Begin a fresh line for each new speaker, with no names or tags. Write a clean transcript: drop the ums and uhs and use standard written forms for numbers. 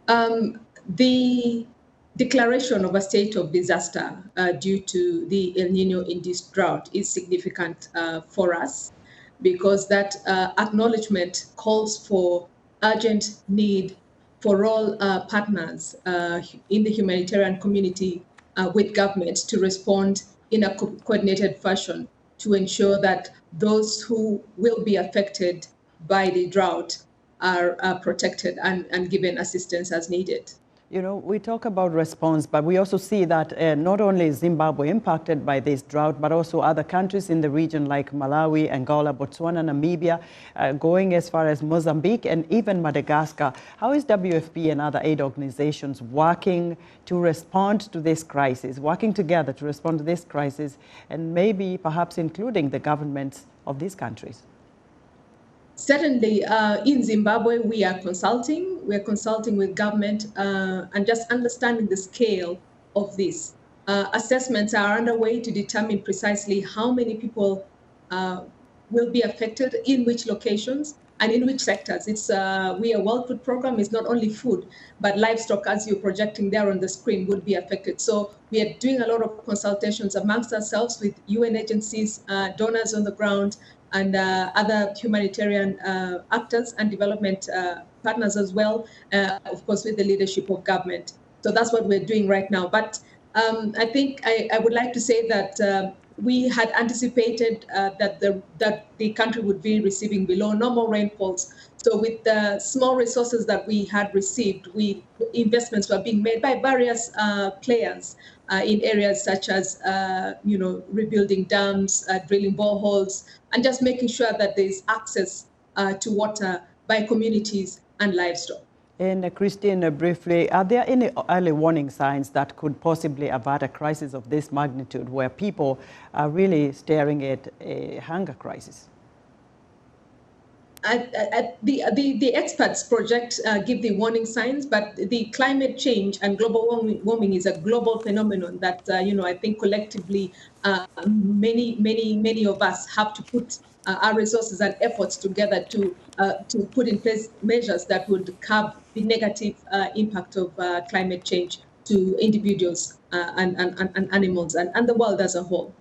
The declaration of a state of disaster due to the El Nino-induced drought is significant for us because that acknowledgement calls for urgent need for all partners in the humanitarian community with government to respond in a coordinated fashion to ensure that those who will be affected by the drought are protected and given assistance as needed.
You know, we talk about response, but we also see that not only is Zimbabwe impacted by this drought, but also other countries in the region like Malawi, Angola, Botswana, Namibia, going as far as Mozambique and even Madagascar. How is WFP and other aid organizations working to respond to this crisis, working together to respond to this crisis, and maybe perhaps including the governments of these countries?
Certainly, in Zimbabwe, we are consulting. We are consulting with government and just understanding the scale of this. Assessments are underway to determine precisely how many people will be affected, in which locations, and in which sectors. It's We Are World Food Program is not only food, but livestock, as you're projecting there on the screen, would be affected. So we are doing a lot of consultations amongst ourselves with UN agencies, donors on the ground, and other humanitarian actors and development partners as well, of course, with the leadership of government. So that's what we're doing right now. But I think I would like to say that we had anticipated that the country would be receiving below normal rainfalls. So with the small resources that we had received, investments were being made by various players in areas such as, rebuilding dams, drilling boreholes, and just making sure that there's access to water by communities and livestock.
And Christine, briefly, are there any early warning signs that could possibly avert a crisis of this magnitude where people are really staring at a hunger crisis?
The experts project give the warning signs, but the climate change and global warming is a global phenomenon that I think collectively many of us have to put our resources and efforts together to put in place measures that would curb the negative impact of climate change to individuals and animals and the world as a whole.